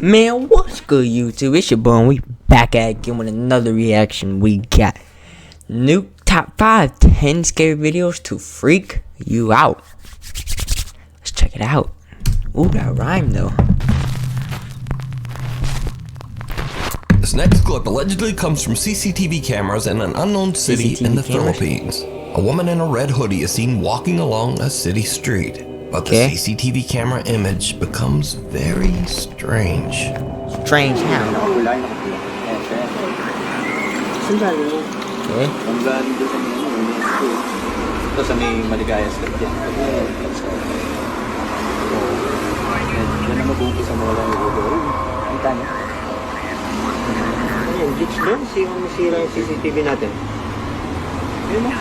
Man, what's good, YouTube? It's your boy, and we back at it again with another reaction. We got new top 5 10 scary videos to freak you out. Let's check it out. Ooh, that rhyme though. This next clip allegedly comes from CCTV cameras in an unknown city in the Philippines. A woman in a red hoodie is seen walking along a city street. But the CCTV camera image becomes very strange. Strange how? Okay. Ito sa may Maligaya Street yan. Yan na mag-umpisa mo lang yung video. Kita niya. Ayan, glitch doon. Masira yung CCTV natin. Ayun mo.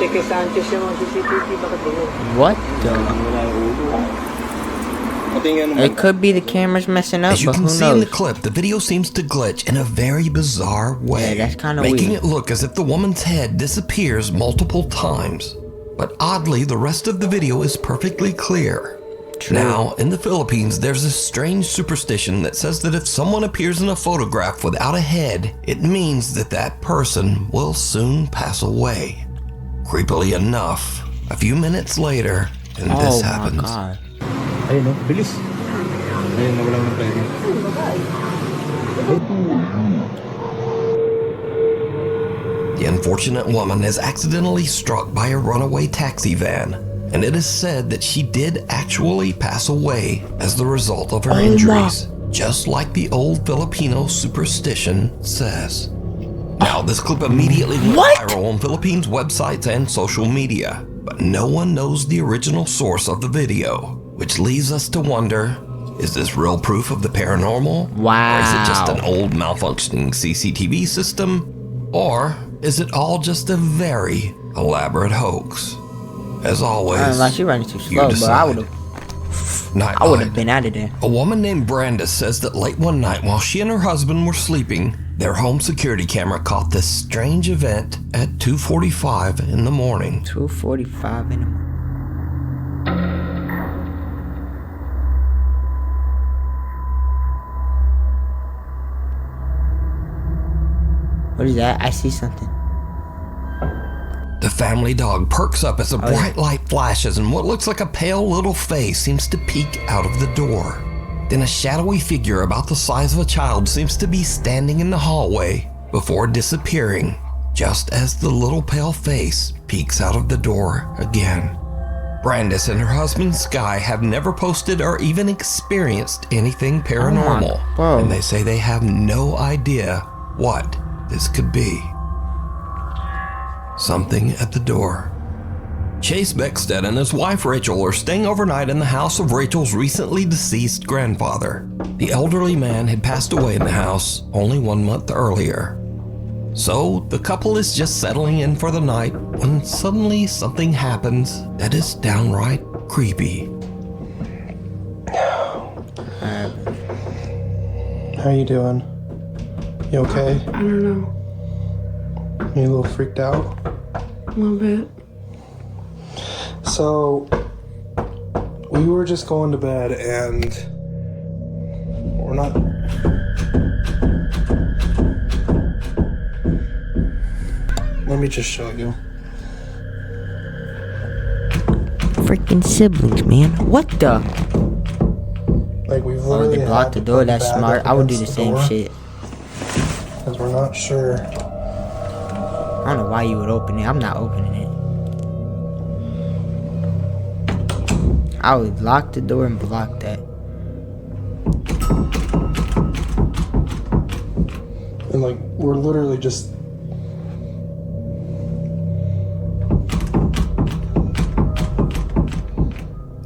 Check kay Sanchez yung CCTV. Bakit ganyan? What the? It could be the cameras messing up, As you but can who see in knows? the clip, the video seems to glitch in a very bizarre way, Yeah, that's kinda making weird. it look as if the woman's head disappears multiple times. But oddly, the rest of the video is perfectly clear. True. Now, in the Philippines, there's a strange superstition that says that if someone appears in a photograph without a head, it means that that person will soon pass away. Creepily enough, a few minutes later, and this happens. God. Ayun no, bilis. Ayun, nawalan ng tayo. The unfortunate woman is accidentally struck by a runaway taxi van, and it is said that she did actually pass away as the result of her injuries, just like the old Filipino superstition says. Now, this clip immediately went viral on Philippines websites and social media, but no one knows the original source of the video, which leaves us to wonder, is this real proof of the paranormal? Wow. Or is it just an old malfunctioning CCTV system? Or is it all just a very elaborate hoax? As always, Unless you're running too you slow, but I decide. would have been out of there. A woman named Brandis says that late one night while she and her husband were sleeping, their home security camera caught this strange event at 2:45 in the morning. 2:45 in the morning. What is that? I see something. The family dog perks up as a bright light flashes and what looks like a pale little face seems to peek out of the door. Then a shadowy figure about the size of a child seems to be standing in the hallway before disappearing, just as the little pale face peeks out of the door again. Brandis and her husband Sky have never posted or even experienced anything paranormal, and they say they have no idea what this could be. Something at the door. Chase Beckstead and his wife Rachel are staying overnight in the house of Rachel's recently deceased grandfather. The elderly man had passed away in the house only 1 month earlier. So the couple is just settling in for the night when suddenly something happens that is downright creepy. How you doing? You okay? I don't know. You a little freaked out? A little bit. So, we were just going to bed and we're not... Let me just show you. Freaking siblings, man. What the? Like, we've Oh, literally they blocked the door. That's smart. I would do the same shit. Because we're not sure. I don't know why you would open it. I'm not opening it. I would lock the door and block that. And like, we're literally just...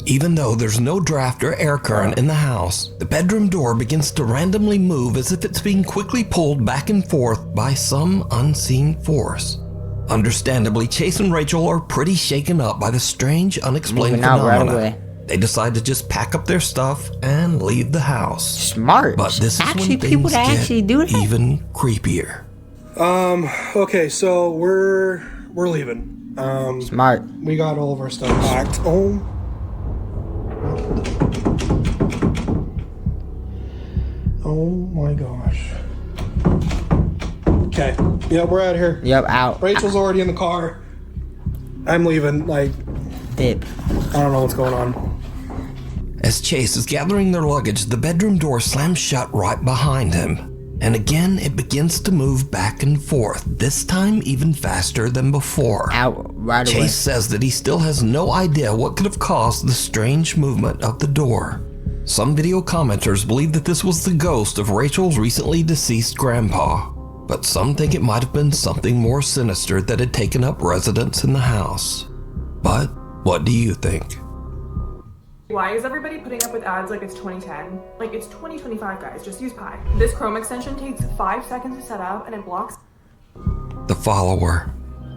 Even though there's no draft or air current in the house, the bedroom door begins to randomly move as if it's being quickly pulled back and forth by some unseen force. Understandably, Chase and Rachel are pretty shaken up by the strange, unexplained Moving out right phenomena. away. They decide to just pack up their stuff and leave the house. Smart. But this actually is when people things that get actually do that. even creepier. Okay, so we're leaving. Smart. We got all of our stuff packed. Oh Oh my gosh. Okay. Yeah, we're out here. Yep, out. Rachel's already in the car. I'm leaving. Like, Dip. I don't know what's going on. As Chase is gathering their luggage, the bedroom door slams shut right behind him. And again, it begins to move back and forth, this time even faster than before. Out right away. Chase says that he still has no idea what could have caused the strange movement of the door. Some video commenters believe that this was the ghost of Rachel's recently deceased grandpa, but some think it might have been something more sinister that had taken up residence in the house. But what do you think? Why is everybody putting up with ads like it's 2010? Like, it's 2025, guys. Just use Pi. This Chrome extension takes 5 seconds to set up and it blocks. The Follower.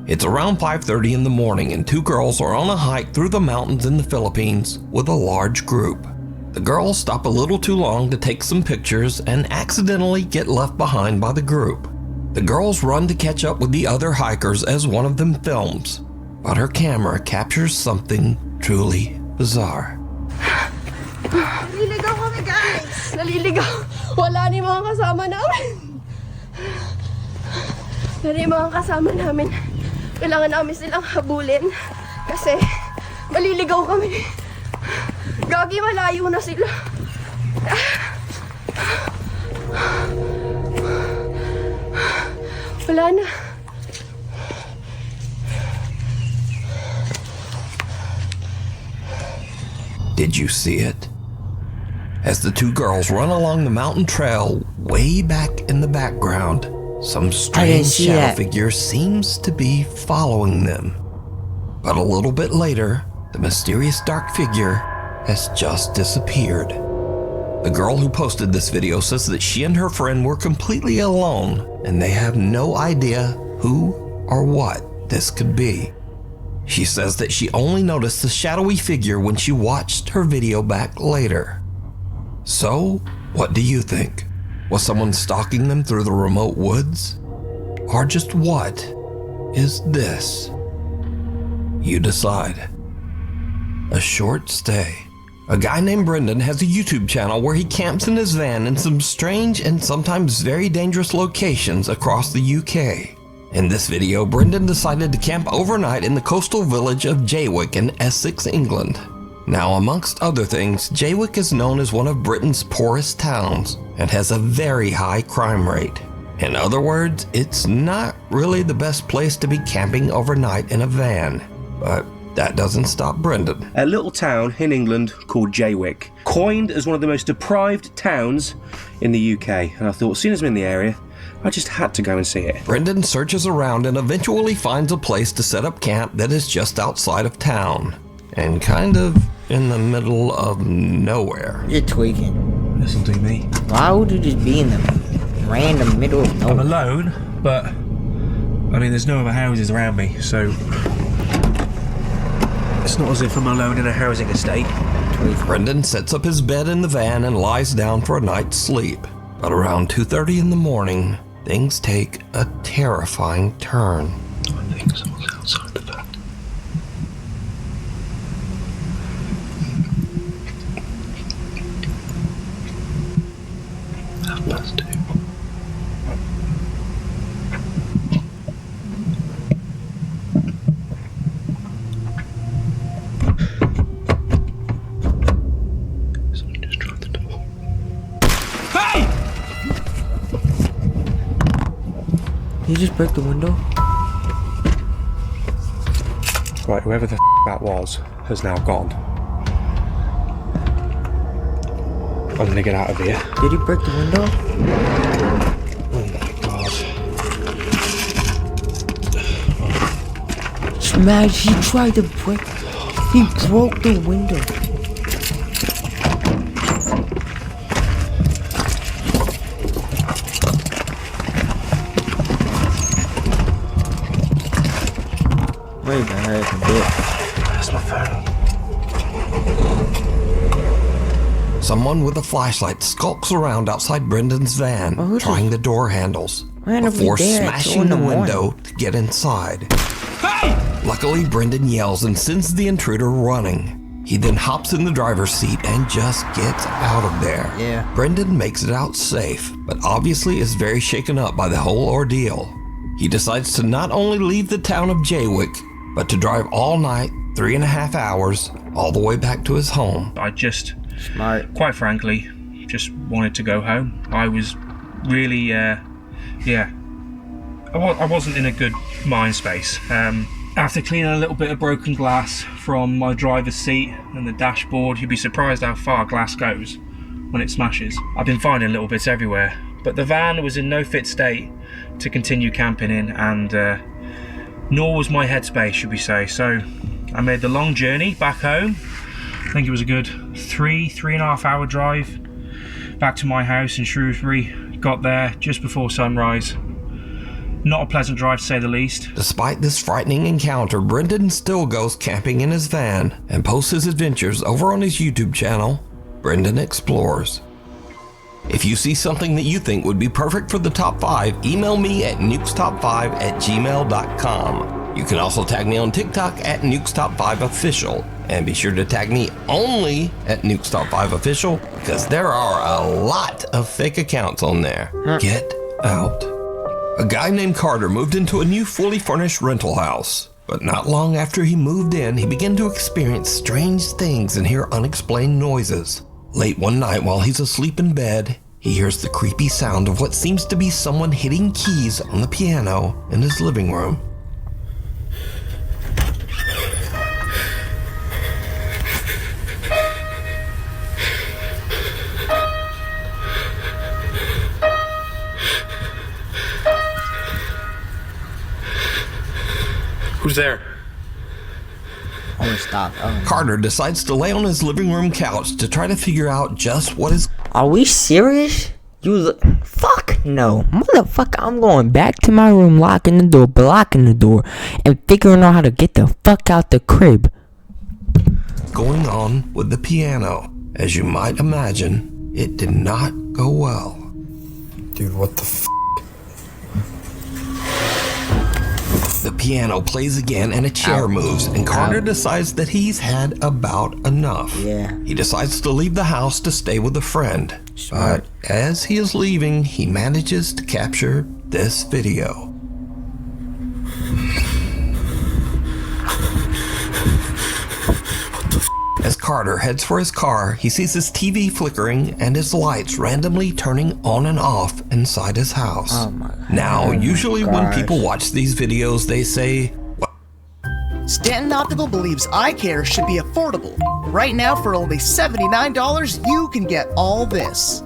It's around 5:30 in the morning and two girls are on a hike through the mountains in the Philippines with a large group. The girls stop a little too long to take some pictures and accidentally get left behind by the group. The girls run to catch up with the other hikers as one of them films, but her camera captures something truly bizarre. Naliligaw kami, guys! Naliligaw! Wala ni mga kasama namin! Pero yung mga kasama namin, kailangan namin silang habulin kasi maliligaw kami. Gagi, malayo na sila. Wala na. Did you see it? As the two girls run along the mountain trail, way back in the background, some strange shadow figure seems to be following them. But a little bit later, the mysterious dark figure has just disappeared. The girl who posted this video says that she and her friend were completely alone and they have no idea who or what this could be. She says that she only noticed the shadowy figure when she watched her video back later. So, what do you think? Was someone stalking them through the remote woods? Or just what is this? You decide. A short stay. A guy named Brendan has a YouTube channel where he camps in his van in some strange and sometimes very dangerous locations across the UK. In this video, Brendan decided to camp overnight in the coastal village of Jaywick in Essex, England. Now, amongst other things, Jaywick is known as one of Britain's poorest towns and has a very high crime rate. In other words, it's not really the best place to be camping overnight in a van. But that doesn't stop Brendan. A little town in England called Jaywick, coined as one of the most deprived towns in the UK. And I thought, as soon as I'm in the area, I just had to go and see it. Brendan searches around and eventually finds a place to set up camp that is just outside of town and kind of in the middle of nowhere. You're tweaking. Listen to me. Why would you just be in the random middle of nowhere? I'm alone, but I mean, there's no other houses around me, so it's not as if I'm alone in a housing estate. Brendan sets up his bed in the van and lies down for a night's sleep. But around 2:30 in the morning, things take a terrifying turn. I think someone's outside the van. That's two. Someone just tried the door. Hey! You just broke the window? Right, whoever the that was has now gone. I'm gonna get out of here. Did he break the window? Oh my god. Smash, he tried to break. He broke the window. Wait, that hurts a bit. Where's my phone? Someone with a flashlight skulks around outside Brendan's van, Oh, trying the door handles, Why nobody before there at 2 smashing in the the morning? window to get inside. Luckily, Brendan yells and sends the intruder running. He then hops in the driver's seat and just gets out of there. Yeah. Brendan makes it out safe, but obviously is very shaken up by the whole ordeal. He decides to not only leave the town of Jaywick, but to drive all night, 3.5 hours, all the way back to his home. I just, Smart. quite frankly, just wanted to go home. I was really, I wasn't in a good mind space. After cleaning a little bit of broken glass from my driver's seat and the dashboard, you'd be surprised how far glass goes when it smashes. I've been finding little bits everywhere, but the van was in no fit state to continue camping in, and nor was my headspace, should we say. So I made the long journey back home. I think it was a good 3.5 hour drive back to my house in Shrewsbury. Got there just before sunrise. Not a pleasant drive, to say the least. Despite this frightening encounter, Brendan still goes camping in his van and posts his adventures over on his YouTube channel, Brendan Explores. If you see something that you think would be perfect for the top 5, email me at nukestop5@gmail.com. You can also tag me on TikTok at nukestop5official, and be sure to tag me only at nukestop5official, because there are a lot of fake accounts on there. Get out. A guy named Carter moved into a new fully furnished rental house, but not long after he moved in, he began to experience strange things and hear unexplained noises. Late one night while he's asleep in bed, he hears the creepy sound of what seems to be someone hitting keys on the piano in his living room. Who's there? Oh, stop. Oh. Carter decides to lay on his living room couch to try to figure out just what is Are we serious? Fuck no. Motherfucker, I'm going back to my room, locking the door, blocking the door, and figuring out how to get the fuck out the crib. going on with the piano. As you might imagine, it did not go well. Dude, what the f? The piano plays again and a chair moves, and Carter decides that he's had about enough. Yeah. He decides to leave the house to stay with a friend. Smart. But as he is leaving, he manages to capture this video. As Carter heads for his car, he sees his TV flickering and his lights randomly turning on and off inside his house. Oh my God. Now, usually when gosh. people watch these videos, they say, Stanton Optical believes eye care should be affordable. Right now, for only $79, you can get all this.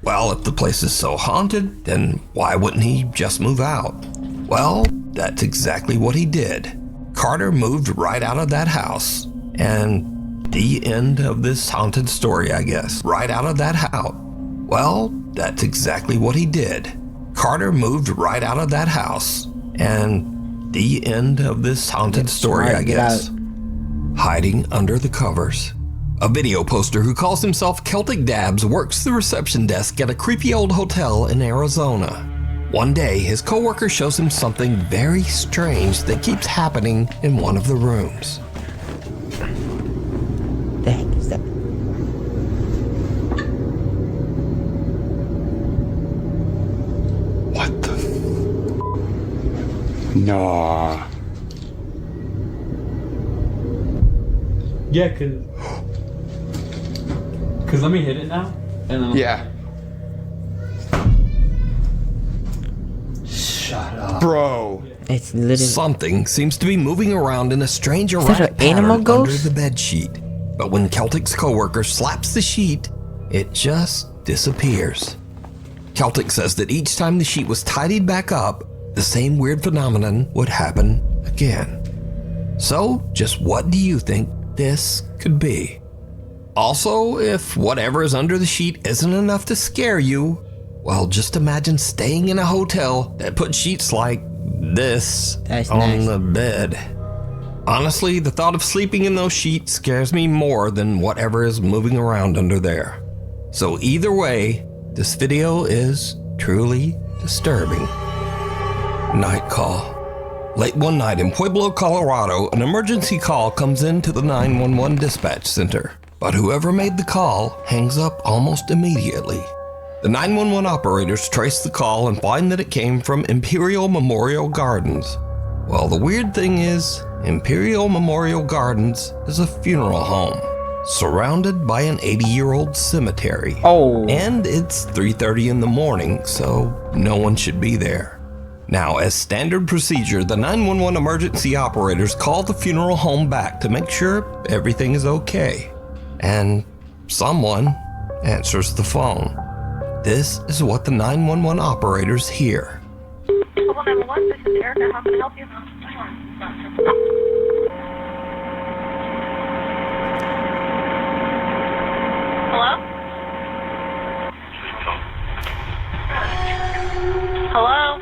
well, if the place is so haunted, then why wouldn't he just move out? Well, that's exactly what he did. Carter moved right out of that house. And the end of this haunted story, I guess. Right out of that house. Well, that's exactly what he did. Carter moved right out of that house. And the end of this haunted story, I guess. Hiding under the covers. A video poster who calls himself Celtic Dabs works the reception desk at a creepy old hotel in Arizona. One day, his coworker shows him something very strange that keeps happening in one of the rooms. The heck is that? What the Nah. Yeah, cause let me hit it now, and then Yeah. shut up. Bro. It's literally. Something seems to be moving around in a strange that erratic an animal pattern under ghost? the bed sheet. But when Celtic's coworker slaps the sheet, it just disappears. Celtic says that each time the sheet was tidied back up, the same weird phenomenon would happen again. So, just what do you think this could be? Also, if whatever is under the sheet isn't enough to scare you, well, just imagine staying in a hotel that put sheets like this That's on nice. the bed. Honestly, the thought of sleeping in those sheets scares me more than whatever is moving around under there. So either way, this video is truly disturbing. Night Call. Late one night in Pueblo, Colorado, an emergency call comes into the 911 dispatch center. But whoever made the call hangs up almost immediately. The 911 operators trace the call and find that it came from Imperial Memorial Gardens. Well, the weird thing is, Imperial Memorial Gardens is a funeral home, surrounded by an 80-year-old cemetery. Oh. And it's 3:30 in the morning, so no one should be there. Now, as standard procedure, the 911 emergency operators call the funeral home back to make sure everything is okay. And someone answers the phone. This is what the 911 operators hear. 911, this is Erica. How can I help you? Hello? Hello?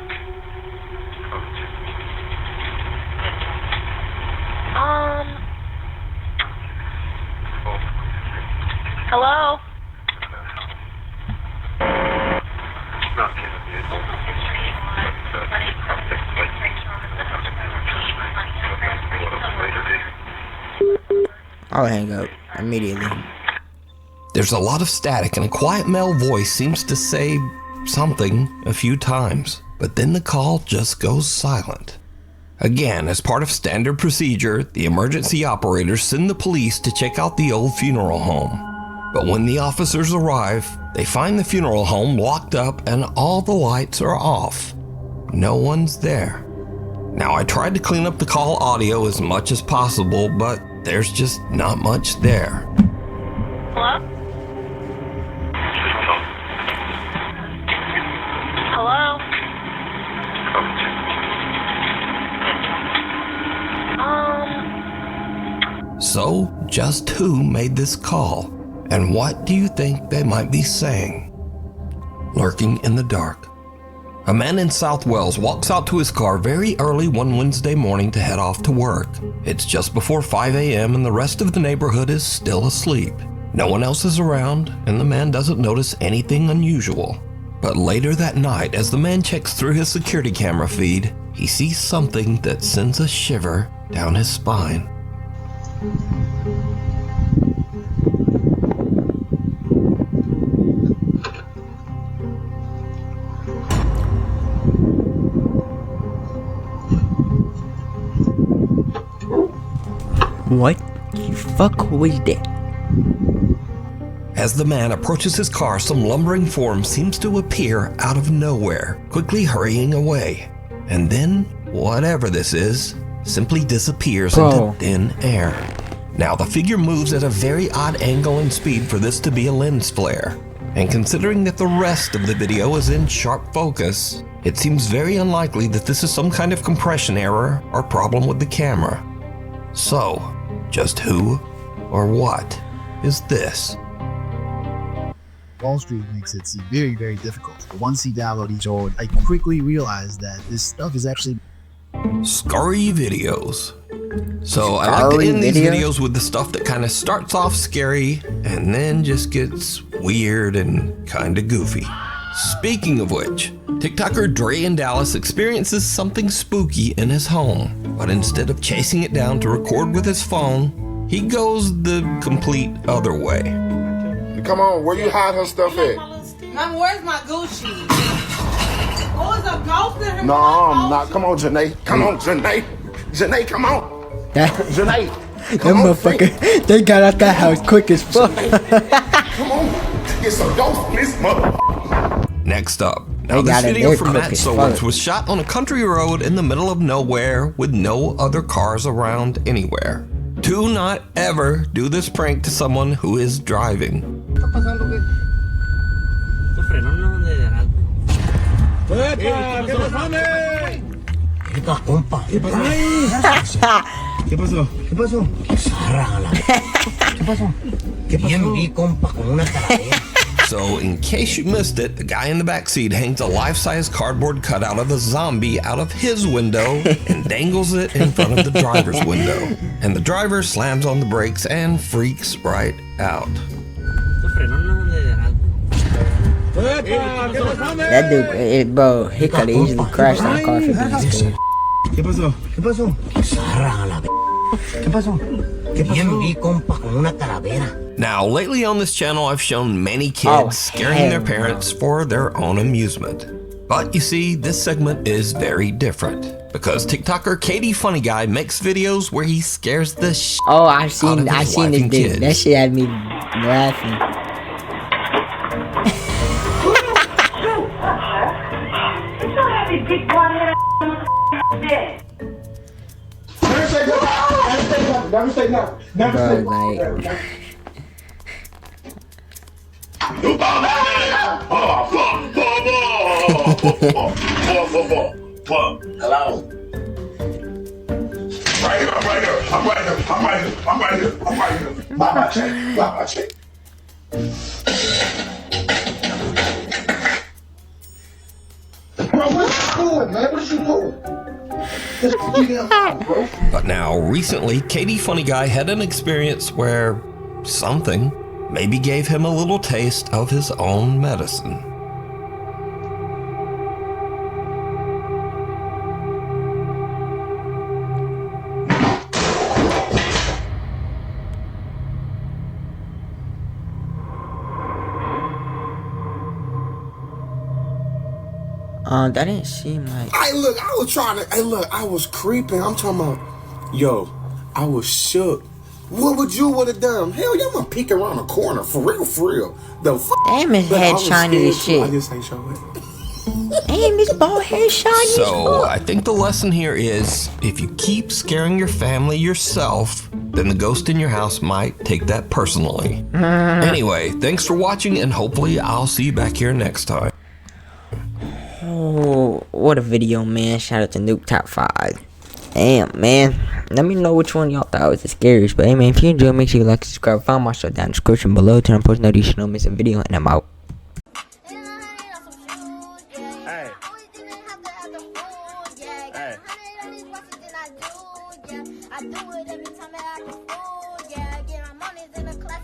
Hello? I'll hang up immediately. There's a lot of static and a quiet male voice seems to say something a few times, but then the call just goes silent. Again, as part of standard procedure, the emergency operators send the police to check out the old funeral home. But when the officers arrive, they find the funeral home locked up and all the lights are off. No one's there. Now, I tried to clean up the call audio as much as possible, but there's just not much there. Hello? Hello? So, just who made this call? And what do you think they might be saying? Lurking in the dark. A man in South Wales walks out to his car very early one Wednesday morning to head off to work. It's just before 5 a.m. and the rest of the neighborhood is still asleep. No one else is around, and the man doesn't notice anything unusual. But later that night, as the man checks through his security camera feed, he sees something that sends a shiver down his spine. What the fuck was that? As the man approaches his car, some lumbering form seems to appear out of nowhere, quickly hurrying away. And then, whatever this is, simply disappears into thin air. Now, the figure moves at a very odd angle and speed for this to be a lens flare. And considering that the rest of the video is in sharp focus, it seems very unlikely that this is some kind of compression error or problem with the camera. So, just who or what is this? Wall Street makes it seem very, very difficult. But once he downloaded each old, I quickly realized that this stuff is actually Scary videos. So I like to end these videos with the stuff that kind of starts off scary and then just gets weird and kind of goofy. Speaking of which, TikToker Dre in Dallas experiences something spooky in his home, but instead of chasing it down to record with his phone, he goes the complete other way. Come on, where you hide her stuff at? Mom, where's my Gucci? Oh, is a ghost in her? No, I'm not. Come on, Janae. Come on, Janae. Janae, come on. Janae. That motherfucker, they got out that house quick as fuck. Come on. It's a ghost in this mother. Next up. Now this video from Matt Sowens was shot on a country road in the middle of nowhere with no other cars around anywhere. Do not ever do this prank to someone who is driving. ¿Qué pasó? ¿Qué pasó? ¿Qué pasó? ¿Qué pasó? Bien vi, compa, con una calavera. So, in case you missed it, the guy in the backseat hangs a life-size cardboard cutout of a zombie out of his window and dangles it in front of the driver's window. And the driver slams on the brakes and freaks right out. That dude, bro, he could have easily crashed that car for these things. ¿Qué pasó? ¿Qué pasó? Zarra a la b. ¿Qué pasó? Bien vi, compa, con una calavera. Now, lately on this channel, I've shown many kids scaring their parents for their own amusement. But you see, this segment is very different. Because TikToker Katie Funny Guy makes videos where he scares the shit I've seen this dude. kids. That shit had me laughing. Never say no. Never say no. Hello. Right here, I'm right here. I'm right here. I'm right here. I'm right here. I'm right here. Buy my check. Buy my check. Bro, what you doing, man? What you doing? But now, recently, Katie Funny Guy had an experience where something maybe gave him a little taste of his own medicine. That didn't seem like. I was trying to. Hey, look, I was creeping. I'm talking about. Yo, I was shook. What would you would have done? Hell, y'all gonna peek around the corner for real, for real. The Damn, his head shiny as shit. I just ain't show it. Damn, his bald head shiny. So, I think the lesson here is if you keep scaring your family yourself, then the ghost in your house might take that personally. Anyway, thanks for watching, and hopefully I'll see you back here next time. Oh, what a video, man. Shout out to Nuke Top 5. Damn, man. Let me know which one y'all thought was the scariest. But hey, man, if you enjoyed, make sure you like and subscribe. Follow my show down in the description below. Turn on post notifications so you don't miss a video, and I'm out. I do it every time that I can. Yeah, get my money's in the class.